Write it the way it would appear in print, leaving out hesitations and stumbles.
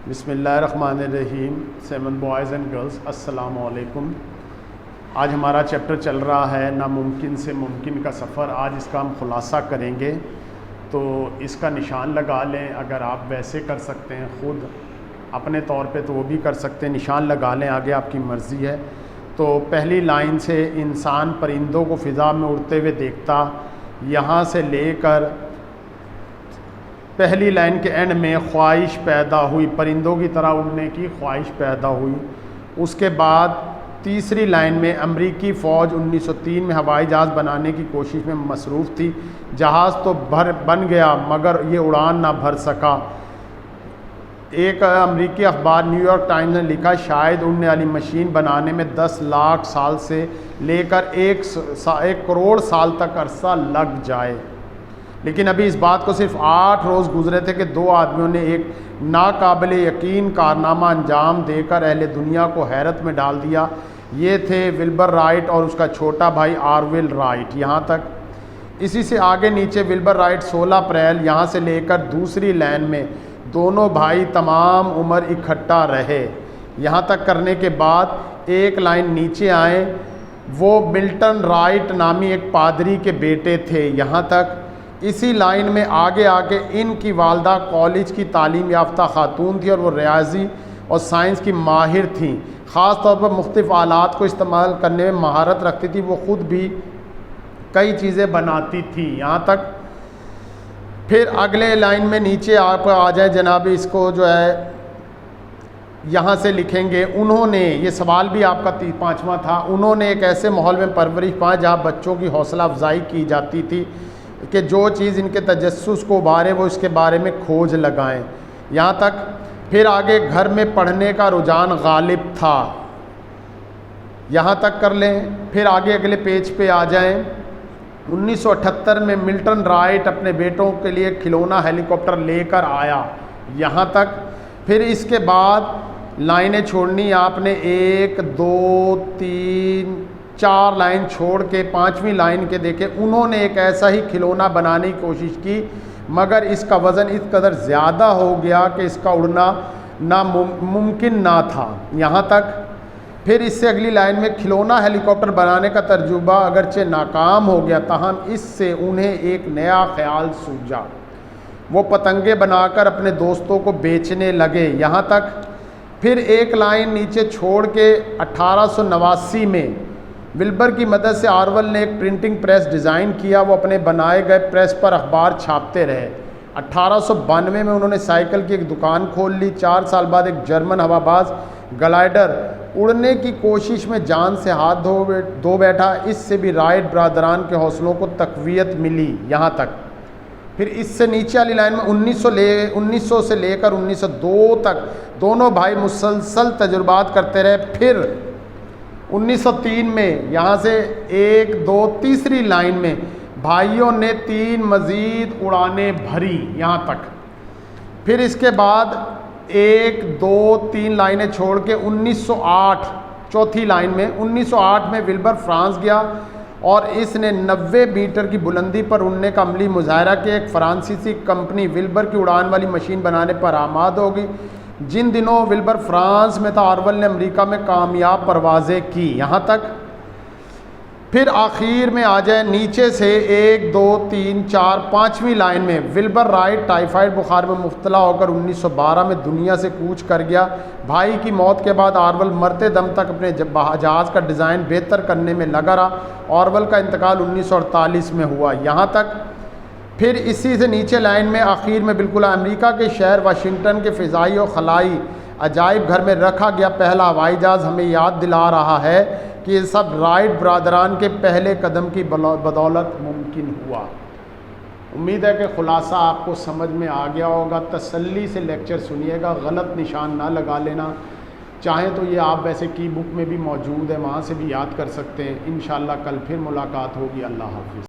बिस्मिल्लाहिर्रहमानिर्रहीम। Seven boys and girls, अस्सलाम वालेकुम। आज हमारा चैप्टर चल रहा है नामुमकिन से मुमकिन का सफ़र। आज इसका हम ख़ुलासा करेंगे, तो इसका निशान लगा लें। अगर आप वैसे कर सकते हैं ख़ुद अपने तौर पे तो वो भी कर सकते हैं, निशान लगा लें, आगे आपकी मर्ज़ी है। तो पहली लाइन से इंसान परिंदों को फ़िज़ा में उड़ते हुए देखता, यहाँ से लेकर पहली लाइन के एंड में ख्वाहिश पैदा हुई, परिंदों की तरह उड़ने की ख्वाहिश पैदा हुई। उसके बाद तीसरी लाइन में अमरीकी फ़ौज 1903 में हवाई जहाज़ बनाने की कोशिश में मसरूफ़ थी। जहाज़ तो बन गया मगर ये उड़ान ना भर सका। एक अमरीकी अखबार न्यूयॉर्क टाइम्स ने लिखा, शायद उड़ने वाली मशीन बनाने में 10 लाख साल से लेकर 1 करोड़ साल तक अरसा लग जाए। लेकिन अभी इस बात को सिर्फ 8 रोज़ गुजरे थे कि 2 आदमियों ने एक नाकाबिले यकीन कारनामा अंजाम देकर अहले दुनिया को हैरत में डाल दिया। ये थे विल्बर राइट और उसका छोटा भाई ऑरवेल राइट। यहाँ तक इसी से आगे नीचे विल्बर राइट 16 अप्रैल यहाँ से लेकर दूसरी लाइन में दोनों भाई तमाम उम्र इकट्ठा रहे। यहाँ तक करने के बाद एक लाइन नीचे आए, वो मिल्टन राइट नामी एक पादरी के बेटे थे। यहाँ तक इसी लाइन में आगे आके इनकी वालदा कॉलेज की तालीम याफ्ता खातून थी और वो रियाजी और साइंस की माहिर थी। ख़ास तौर पर मुख्तलिफ़ आलात को इस्तेमाल करने में महारत रखती थी। वो ख़ुद भी कई चीज़ें बनाती थी। यहाँ तक फिर अगले लाइन में नीचे आप आ जाए जनाब, इसको जो है यहाँ से लिखेंगे, उन्होंने, ये सवाल भी आपका 5वां था, उन्होंने एक ऐसे माहौल में परवरिश पाई जहाँ बच्चों की हौसला अफजाई की जाती थी कि जो चीज़ इनके तजस्सुस को उभारे वो इसके बारे में खोज लगाएं। यहाँ तक फिर आगे घर में पढ़ने का रुझान गालिब था। यहाँ तक कर लें। फिर आगे अगले पेज पे आ जाएं। 1978 में मिल्टन राइट अपने बेटों के लिए खिलौना हेलीकॉप्टर लेकर आया। यहाँ तक फिर इसके बाद लाइनें छोड़नी आपने, 1 2 3 4 लाइन छोड़ के 5वीं लाइन के देखे, उन्होंने एक ऐसा ही खिलौना बनाने की कोशिश की मगर इसका वज़न इस कदर ज़्यादा हो गया कि इसका उड़ना नामुमकिन ना था। यहाँ तक फिर इससे अगली लाइन में खिलौना हेलीकॉप्टर बनाने का तर्जुबा अगरचे नाकाम हो गया, ताहम इससे उन्हें एक नया ख्याल सूझा। वो पतंगे बनाकर अपने दोस्तों को बेचने लगे। यहाँ तक फिर एक लाइन नीचे छोड़ के 1889 में विल्बर की मदद से ऑरवेल ने एक प्रिंटिंग प्रेस डिज़ाइन किया। वो अपने बनाए गए प्रेस पर अखबार छापते रहे। 1892 में उन्होंने साइकिल की एक दुकान खोल ली। 4 साल बाद एक जर्मन हवाबाज ग्लाइडर उड़ने की कोशिश में जान से हाथ धो बैठा। इससे भी राइट ब्रादरान के हौसलों को तक़वियत मिली। यहाँ तक फिर इससे नीचे वाली लाइन में 1900 से लेकर 1902 तक दोनों भाई मुसलसल तजुर्बात करते रहे। फिर 1903 में यहाँ से 1 2 तीसरी लाइन में भाइयों ने 3 मज़ीद उड़ानें भरी। यहाँ तक फिर इसके बाद 1 2 3 लाइनें छोड़ के 1908 चौथी लाइन में 1908 में विल्बर फ्रांस गया और इसने 90 मीटर की बुलंदी पर उड़ने का अमली मुजाहरा किया। एक फ्रांसीसी कंपनी विल्बर की उड़ान वाली मशीन बनाने पर आमाद होगी। जिन दिनों विल्बर फ्रांस में था, ऑरवेल ने अमेरिका में कामयाब परवाज़ें की। यहाँ तक फिर आखिर में आ जाए नीचे से 1 2 3 4 5वीं लाइन में विल्बर राइट टाइफाइड बुखार में मुब्तला होकर 1912 में दुनिया से कूच कर गया। भाई की मौत के बाद ऑरवेल मरते दम तक अपने जहाज़ का डिज़ाइन बेहतर करने में लगा रहा। ऑरवेल का इंतकाल 1948 में हुआ। यहाँ तक फिर इसी से नीचे लाइन में आखिर में बिल्कुल अमेरिका के शहर वाशिंगटन के फ़िज़ाई और खलाई अजाइब घर में रखा गया पहला हवाई जहाज़ हमें याद दिला रहा है कि ये सब राइट ब्रादरान के पहले कदम की बदौलत मुमकिन हुआ। उम्मीद है कि ख़ुलासा आपको समझ में आ गया होगा। तसल्ली से लेक्चर सुनिएगा, गलत निशान ना लगा लेना। चाहें तो ये आप वैसे की बुक में भी मौजूद है, वहाँ से भी याद कर सकते हैं। इंशाअल्लाह कल फिर मुलाकात होगी। अल्लाह हाफ़िज़।